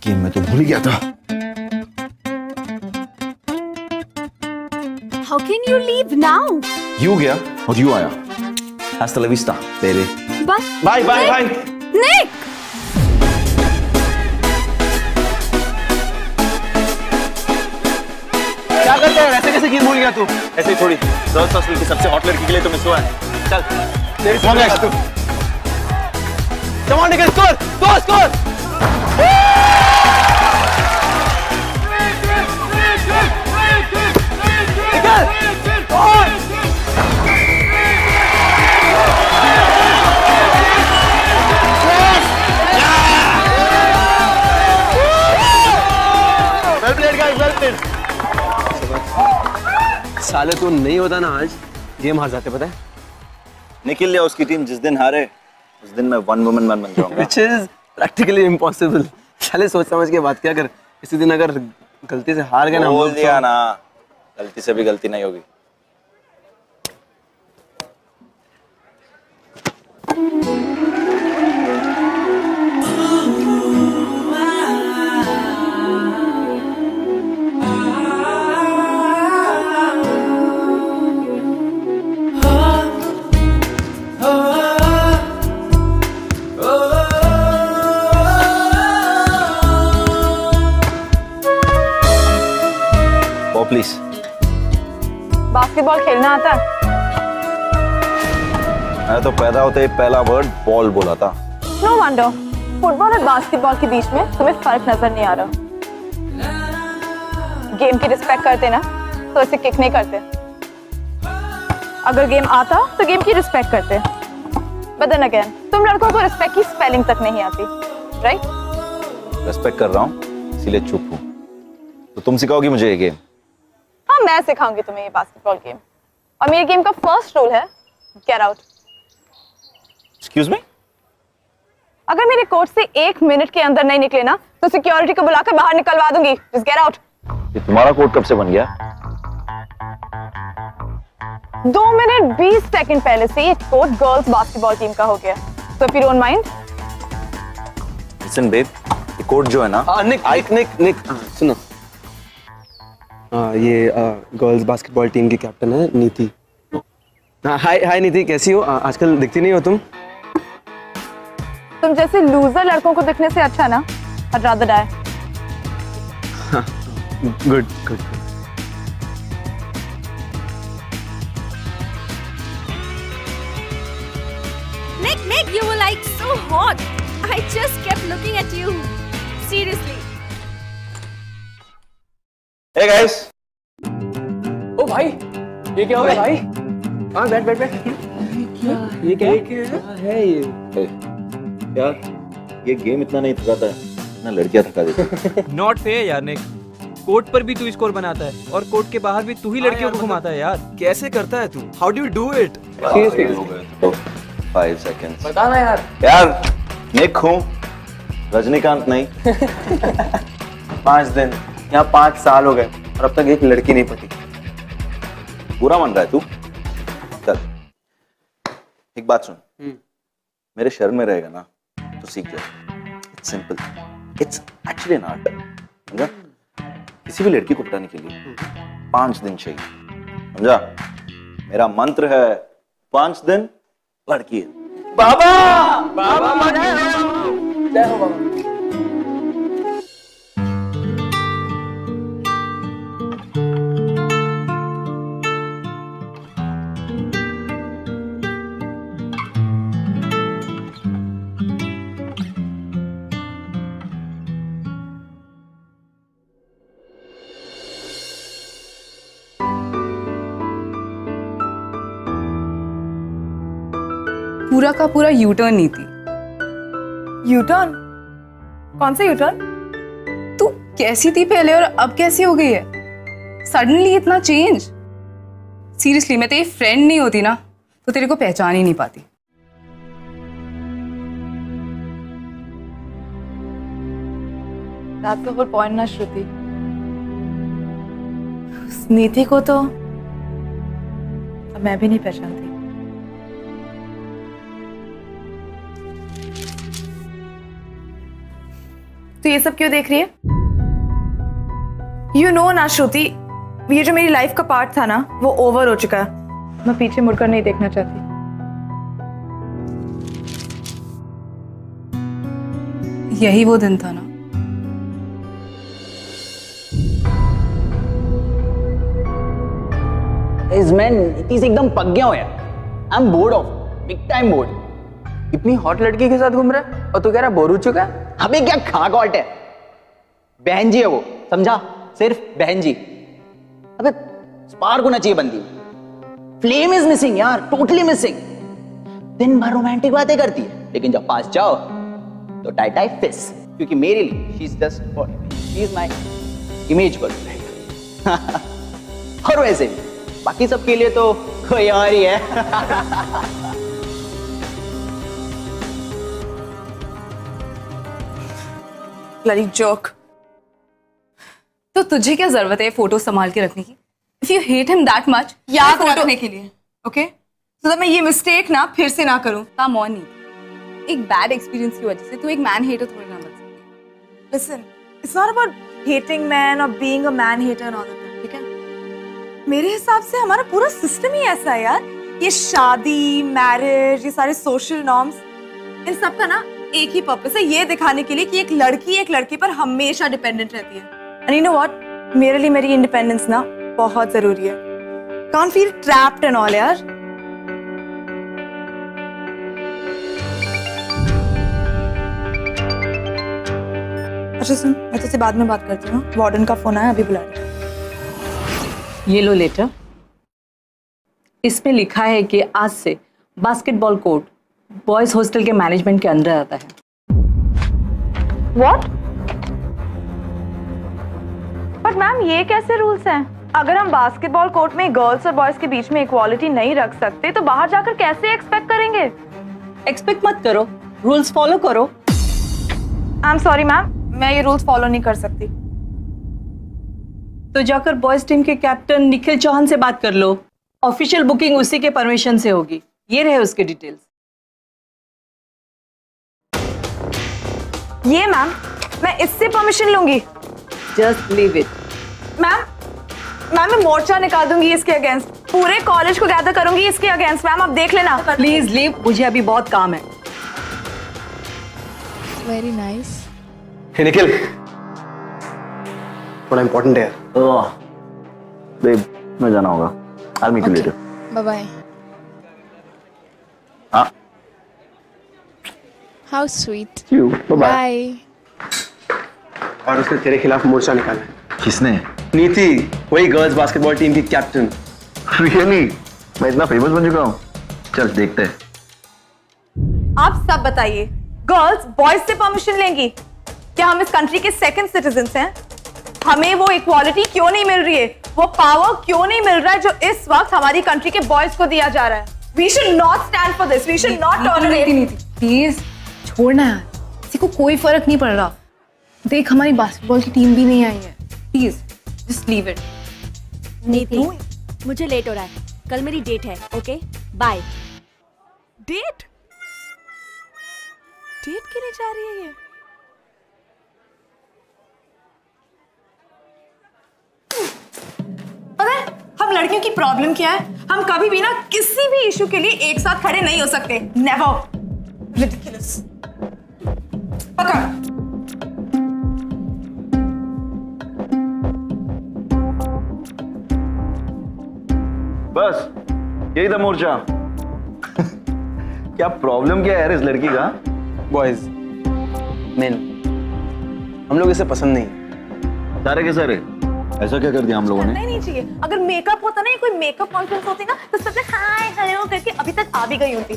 Game में तो भूल ही गया था। How can you leave now? You गया और यू आया। Hasta la vista, baby. बस। Bye, bye, bye. Nick! क्या करते हैं? ऐसे कैसे गेम भूल गया तू? ऐसे ही थोड़ी। गर्ल्स हॉस्टल की सबसे हॉट लड़की के लिए तो मिस हुआ है। चल, तेरी सॉन्ग है तू। Come on, Nick, score, score, score. साले तू नहीं होता ना आज गेम हार जाते, पता है? निखिल या उसकी टीम जिस दिन हारे उस दिन मैं वन वुमन मैन बन जाऊंगा। Which is practically impossible. साले सोच समझ के बात क्या कर। इसी दिन अगर गलती से हार गए ना, बोल दिया ना, गलती से भी गलती नहीं होगी। प्लीज। बास्केटबॉल खेलना आता है? मैं तो पैदा होते ही पहला वर्ड बॉल बोला था। नो वंडर, फुटबॉल और बास्केटबॉल के बीच में तुम्हें फर्क नजर नहीं आ रहा। गेम की रिस्पेक्ट करते ना तो इसे किक नहीं करते। अगर गेम आता तो गेम की रिस्पेक्ट करते। बट देन अगेन, तुम लड़कों को रिस्पेक्ट की स्पेलिंग तक नहीं आती, राइट? रिस्पेक्ट कर रहा हूँ इसीलिए चुप हूँ। तो तुम सिखाओगी मुझे ये गेम? हाँ, मैं सिखाऊंगी तुम्हें ये बास्केटबॉल गेम। और मेरे गेम का फर्स्ट रूल है गेट आउट। Excuse me? अगर मेरे कोर्ट से 1 मिनट के अंदर नहीं निकले ना तो सिक्योरिटी को बुलाकर बाहर निकलवा दूंगी। Just get out. ये तुम्हारा कोर्ट कब से बन गया? 2 मिनट 20 सेकंड पहले से ये कोर्ट गर्ल्स बास्केटबॉल टीम का हो गया। So if you don't mind. Listen babe, ये कोर्ट जो है ना। निक सुनो। ये गर्ल्स बास्केटबॉल टीम की कैप्टन है नीति। हाय नीति, कैसी हो? आजकल दिखती नहीं हो तुम। तुम जैसे लूजर लड़कों को दिखने से अच्छा ना I'd rather die. Good good. Nick, you were like so hot. I just kept looking at you. Seriously. Hey guys. ओ भाई, ये क्या हो गया भाई? हाँ बैठ। ये क्या है ये? यार, ये गेम इतना नहीं थकाता है, ना लड़कियां थका देती। नॉट फेयर यार निक। कोर्ट पर भी तू स्कोर बनाता है और कोर्ट के बाहर भी तू ही लड़कियों को घुमाता है यार। कैसे करता है तू? How do you do it? 5 seconds। बता ना यार। यार, निक हूँ, रजनीकांत नहीं। 5 दिन, यहाँ 5 साल हो गए और अब तक एक लड़की नहीं पटी। बुरा मान रहा है तू? चल, एक बात सुन। मेरे शहर में रहेगा ना तो सीख जा। It's simple, it's actually an art. समझा? किसी भी लड़की को पटाने के लिए 5 दिन चाहिए। समझा? मेरा मंत्र है 5 दिन लड़की है। बाबा जय हो बाबा। पूरा का पूरा यूटर्न नहीं थी। यूटर्न? कौन सा यूटर्न? तू कैसी थी पहले और अब कैसी हो गई है? सडनली इतना चेंज। सीरियसली, मैं तेरी फ्रेंड नहीं होती ना तो तेरे को पहचान ही नहीं पाती। That's the whole point ना श्रुति। नीति को तो अब मैं भी नहीं पहचानती। तो ये सब क्यों देख रही है? यू नो ना श्रुति, ये जो मेरी लाइफ का पार्ट था ना, वो ओवर हो चुका है। मैं पीछे मुड़कर नहीं देखना चाहती। यही वो दिन था ना। इस मैन इतनी से एकदम पक गया हो यार। I am board of, big time board. इतनी हॉट लड़की के साथ घूम रहा है और तू कह रहा बोर हो चुका है? अबे क्या खागॉट है, बहन जी है वो, समझा? सिर्फ बहन जी। अबे स्पार्क होना चाहिए बंदी, फ्लेम इज मिसिंग यार, टोटली मिसिंग। दिन भर रोमांटिक बातें करती है, लेकिन जब पास जाओ तो टाई टाई फिस। क्योंकि मेरे लिए she is just for me, she is my image girlfriend. और वैसे भी बाकी सबके लिए तो कोई और ही है। Bloody joke. तो तुझे क्या जरूरत है फोटो संभाल के रखने की? If you hate him that much, याद रखने के लिए, ओके? तो मैं ये मिस्टेक ना फिर से ना करूं। कम ऑन नीति, एक बैड एक्सपीरियंस की वजह से तू एक मैन हेटर थोड़ी ना बन सकती। Listen, it's not about hating men or being a man hater and all of that, ठीक है? मेरे हिसाब से हमारा पूरा सिस्टम ही ऐसा है यार। ये शादी, मैरिज, ये सारे सोशल नॉर्म्स, इन सब का ना एक ही पर्पस है, ये दिखाने के लिए कि एक लड़की पर हमेशा डिपेंडेंट रहती है। And you know what? मेरे लिए मेरी इंडिपेंडेंस ना बहुत जरूरी है। Can't feel trapped and all यार। अच्छा सुन, मैं तुझसे बाद में बात करती हूँ, वार्डन का फोन आया, अभी बुला रही हूँ। ये लो लेटर। इसमें लिखा है कि आज से बास्केटबॉल कोर्ट बॉयज हॉस्टल के मैनेजमेंट के अंदर आता है। What? बट मैम ये कैसे रूल्स हैं? अगर हम बास्केटबॉल कोर्ट में गर्ल्स और बॉयज के बीच में इक्वालिटी नहीं रख सकते तो बाहर जाकर कैसे एक्सपेक्ट करेंगे? एक्सपेक्ट मत करो, रूल्स फॉलो करो। आई एम सॉरी मैम, मैं ये रूल्स फॉलो नहीं कर सकती। तो जाकर बॉयज टीम के कैप्टन निखिल चौहान से बात कर लो, ऑफिशियल बुकिंग उसी के परमिशन से होगी। ये रहे उसके डिटेल्स। ये मैम, मैं इससे परमिशन लूंगी? Just leave it. मैम मैं मोर्चा निकाल दूंगी इसके अगेंस्ट, पूरे कॉलेज को गैदर करूंगी इसके अगेंस्ट। मैम आप देख लेना। प्लीज लीव, मुझे अभी बहुत काम है। Very nice. हे निखिल, थोड़ा इंपॉर्टेंट है। ओह बेब, मैं जाना होगा। I'll meet you later. Bye bye. हाँ, How sweet. you. Bye bye. Bye. और उसने तेरे खिलाफ मोर्चा निकाला है। किसने? नीति, वही गर्ल्स बास्केटबॉल टीम की कैप्टन। Really? मैं इतना फेमस बन चुका हूँ? चल देखते हैं। आप सब बताइए, गर्ल्स बॉयज से परमिशन लेंगी? क्या हम इस कंट्री के सेकंड सिटीजन्स हैं? हमें वो इक्वालिटी क्यों नहीं मिल रही है, वो पावर क्यों नहीं मिल रहा है जो इस वक्त हमारी कंट्री के बॉयज को दिया जा रहा है? We should not stand for this. We should not tolerate. नीति, प्लीज छोड़ना यार, किसी को कोई फर्क नहीं पड़ रहा। देख हमारी बास्केटबॉल की टीम भी नहीं आई है। Please just leave it. नीति, मुझे लेट हो रहा है, कल मेरी डेट है। Okay bye. डेट? डेट के लिए जा रही है ये? पता है हम लड़कियों की प्रॉब्लम क्या है? हम कभी भी ना किसी भी इशू के लिए एक साथ खड़े नहीं हो सकते। नेवर। रिडिकुलस। पकड़। बस यही था मोर्चा। क्या प्रॉब्लम क्या है यार इस लड़की का? बॉयज, मेन, हम लोग इसे पसंद नहीं। सारे के सारे ऐसा क्या कर दिया हम लोगों ने? नहीं चाहिए। अगर मेकअप होता ना, कोई मेकअप कॉन्फ्रेंस होती ना, तो सबसे हाय हेलो करके अभी तक आ भी गई होती।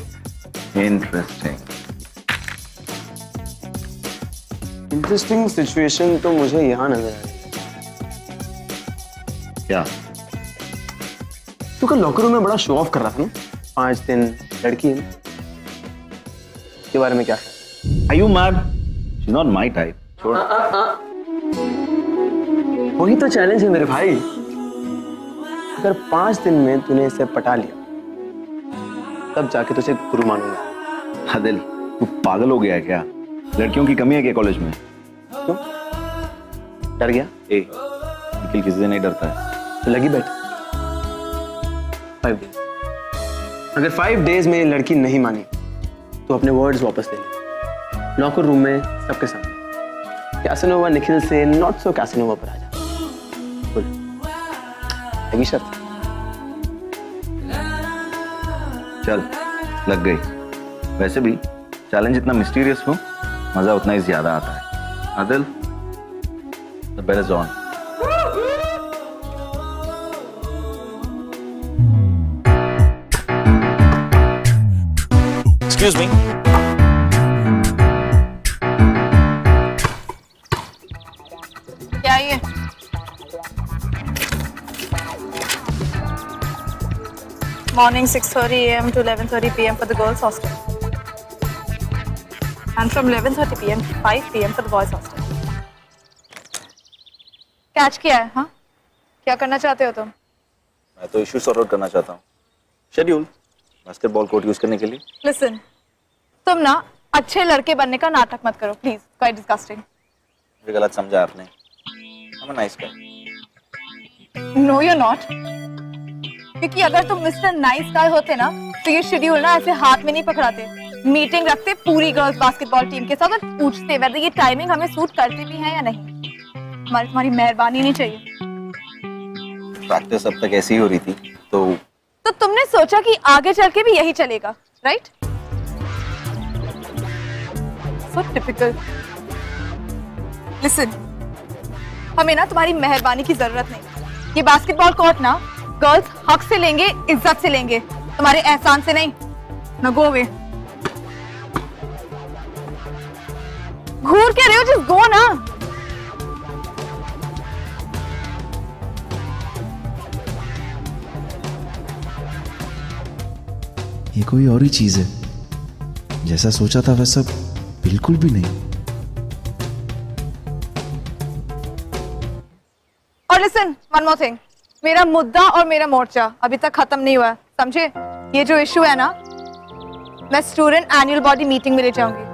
इंटरेस्टिंग सिचुएशन तो मुझे यहाँ नजर आ रही। क्या? तू कल लॉकर रूम में बड़ा शो ऑफ कर रहा था ना, 5 दिन लड़की के बारे में क्या है? Are you mad? She's not my type. छोड़। वही तो चैलेंज है मेरे भाई। अगर 5 दिन में तूने इसे पटा लिया, तब जाके तुझे गुरु मानूंगा। आदिल, तू पागल हो गया है क्या? लड़कियों की कमी है क्या कॉलेज में? क्यों? डर गया? निखिल किसी से नहीं डरता है। तो लगी बैठ। 5 डेज। अगर 5 डेज में लड़की नहीं मानी तो अपने वर्ड्स वापस ले ले। लॉकर रूम में सबके सामने कैसनोवा निखिल से नॉट सो कैसनोवा पर आ जा। बोल, लगी शर्त? चल, लग गई। वैसे भी चैलेंज इतना मिस्टीरियस हो, मजा उतना ही ज्यादा आता है। Adil, the bell is on. Excuse me. क्या ये? Morning 6:30 a.m. to 11:30 p.m. for the girls' hostel, and from 11:30 p.m. to 5 p.m. for the boys' hostel. Catch किया है? हाँ, क्या करना चाहते हो तुम? मैं तो इशू सॉर्ट आउट करना चाहता हूँ। शेड्यूल बास्केटबॉल कोर्ट यूज करने के लिए। Listen, तुम ना अच्छे लड़के बनने का नाटक मत करो, प्लीज। Quite disgusting. मुझे गलत समझा आपने। I'm a nice guy. No, you're not. क्योंकि अगर तुम मिस्टर नाइस गाय होते ना तो ये शेड्यूल ना ऐसे हाथ में नहीं पकड़ाते, मीटिंग रखते पूरी गर्ल्स बास्केटबॉल टीम के साथ और पूछते वैसे ये टाइमिंग हमें सूट करती भी है या नहीं। तुम्हारी मेहरबानी नहीं चाहिए। प्रैक्टिस अब तक ऐसी ही हो रही थी तो तुमने सोचा कि आगे चल के भी यही चलेगा, राइट? सो टिपिकल। लिसन, हमें ना तुम्हारी मेहरबानी की जरूरत नहीं। ये बास्केटबॉल कोर्ट ना गर्ल्स हक से लेंगे, इज्जत से लेंगे, तुम्हारे एहसान से नहीं। ना गो अवे। घूर के रहे हो, जस्ट गो ना। ये कोई और ही चीज है, जैसा सोचा था वैसा बिल्कुल भी नहीं। और लिसन, वन मोर थिंग, मेरा मुद्दा और मेरा मोर्चा अभी तक खत्म नहीं हुआ, समझे? ये जो इशू है ना, मैं स्टूडेंट एनुअल बॉडी मीटिंग में ले जाऊंगी।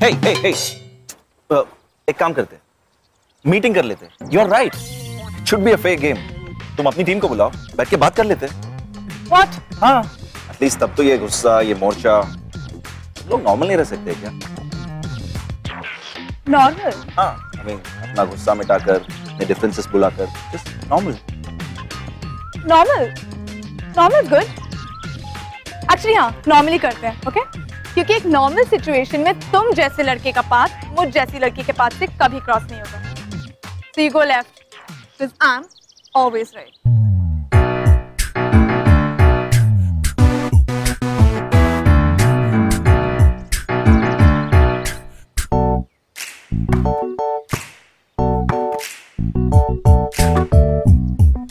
hey, hey, hey. एक काम करते हैं, मीटिंग कर लेते हैं। You are right, it should be a fair game. तुम अपनी टीम को बुलाओ, बैठ के बात कर लेते हैं। What? हाँ, एटलीस्ट तब तो ये गुस्सा, ये मोर्चा, लोग नॉर्मल नहीं रह सकते क्या? नॉर्मल? हाँ, I mean, अपना गुस्सा मिटाकर, अपने डिफरेंसेस बुलाकर, just normal. Normal? Normal good. Actually हाँ, नॉर्मली करते हैं, ओके? क्योंकि एक नॉर्मल सिचुएशन में तुम जैसे लड़के का पाथ मुझ जैसी लड़की के पाथ से कभी क्रॉस नहीं होगा। So you go left, because I'm always right.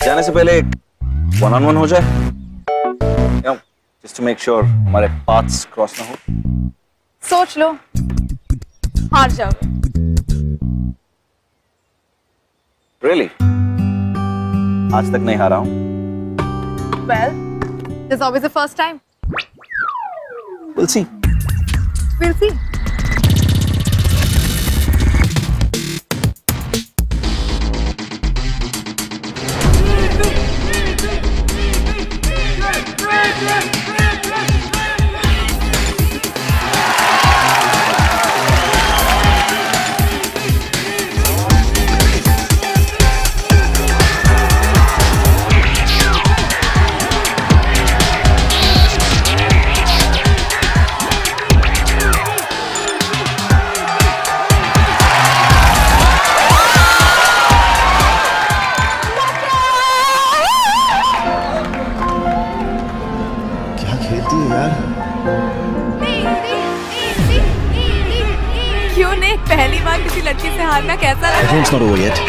जाने से पहले वन ऑन वन हो जाए, जस्ट टू मेक श्योर हमारे पाथ्स क्रॉस ना हो। सोच लो, हार जाओगे। Really? आज तक नहीं हारा हूं। Well, there's always a first time. We'll see. We'll see. क्यों नहीं? पहली बार किसी लड़की से हारना कैसा लगा? It's not over yet.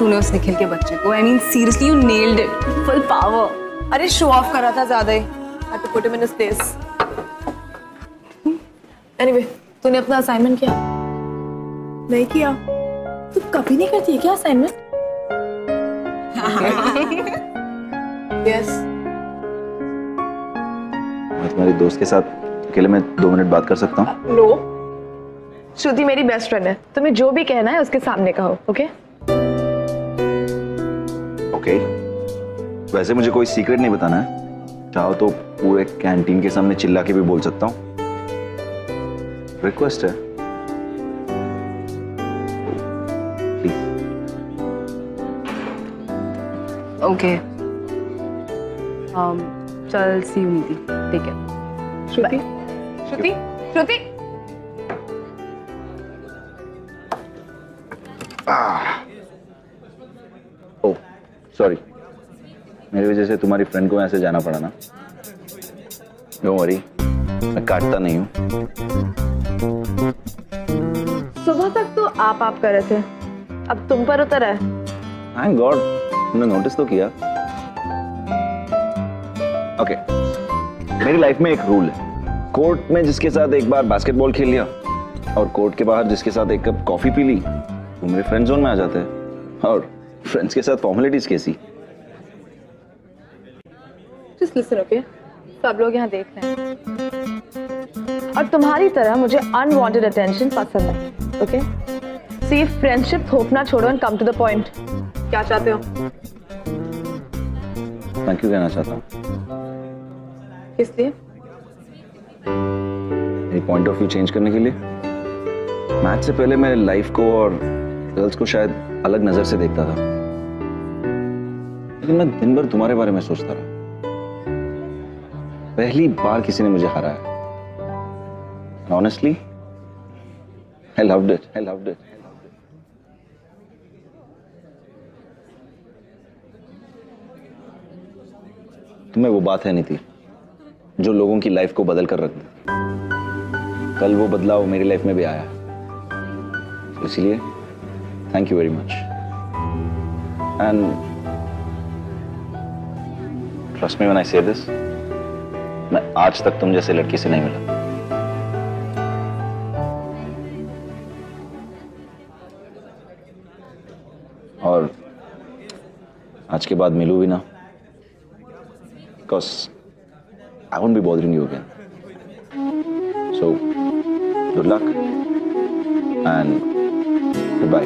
तूने उस निखिल के बच्चे को। I mean seriously you nailed it, full power. अरे शो ऑफ कर रहा था ज्यादा ही। had to put him in his place. Anyway, तूने अपना असाइनमेंट किया? नहीं किया। तू कभी नहीं करती है क्या असाइनमेंट? Yes. मैं तुम्हारी दोस्त के साथ अकेले में 2 मिनट बात कर सकता हूँ? नो। श्रुति मेरी बेस्ट फ्रेंड है, तुम्हें जो भी कहना है उसके सामने कहो, ओके? ओके। वैसे मुझे कोई सीक्रेट नहीं बताना है, चाहो तो पूरे कैंटीन के सामने चिल्ला के भी बोल सकता हूँ। रिक्वेस्ट है, प्लीज। ओके चल सी यू नीति, ठीक है। श्रुति, श्रुति, श्रुति। ओह सॉरी, मेरी वजह से तुम्हारी फ्रेंड को ऐसे जाना पड़ा ना। डोंट वरी, मैं काटता नहीं हूँ। सुबह तक तो आप कर रहे थे, अब तुम पर उतर है। थैंक गॉड, तुमने नोटिस तो किया। ओके, मेरी लाइफ में एक रूल है, कोर्ट में जिसके साथ एक बार बास्केटबॉल खेल लिया और कोर्ट के बाहर जिसके साथ एक कप कॉफी पी ली, वो मेरे फ्रेंड जोन में आ जाते हैं। और फ्रेंड्स के साथ फॉर्मेलिटीज कैसी? Just listen, okay? सब लोग यहाँ देख रहे हैं और तुम्हारी तरह मुझे अनवांटेड अटेंशन पसंद है, ओके? सी फ्रेंडशिप थोपना छोड़ो and come to the point. क्या चाहते हो? थैंक यू कहना चाहता हूँ। किस लिए? मेरी पॉइंट ऑफ व्यू चेंज करने के लिए। मैच से पहले मैं लाइफ को और गर्ल्स को शायद अलग नजर से देखता था, लेकिन मैं दिन भर तुम्हारे बारे में सोचता रहा। पहली बार किसी ने मुझे हराया। Honestly, I loved it. I loved it. तुम्हें वो बात है नीति जो लोगों की लाइफ को बदल कर रख दे। कल वो बदलाव मेरी लाइफ में भी आया, तो इसलिए thank you very much. And trust me when I से दिस, मैं आज तक तुम जैसे लड़की से नहीं मिला। और आज के बाद मिलूं भी ना, because I won't be bothering you again. So, good luck and goodbye.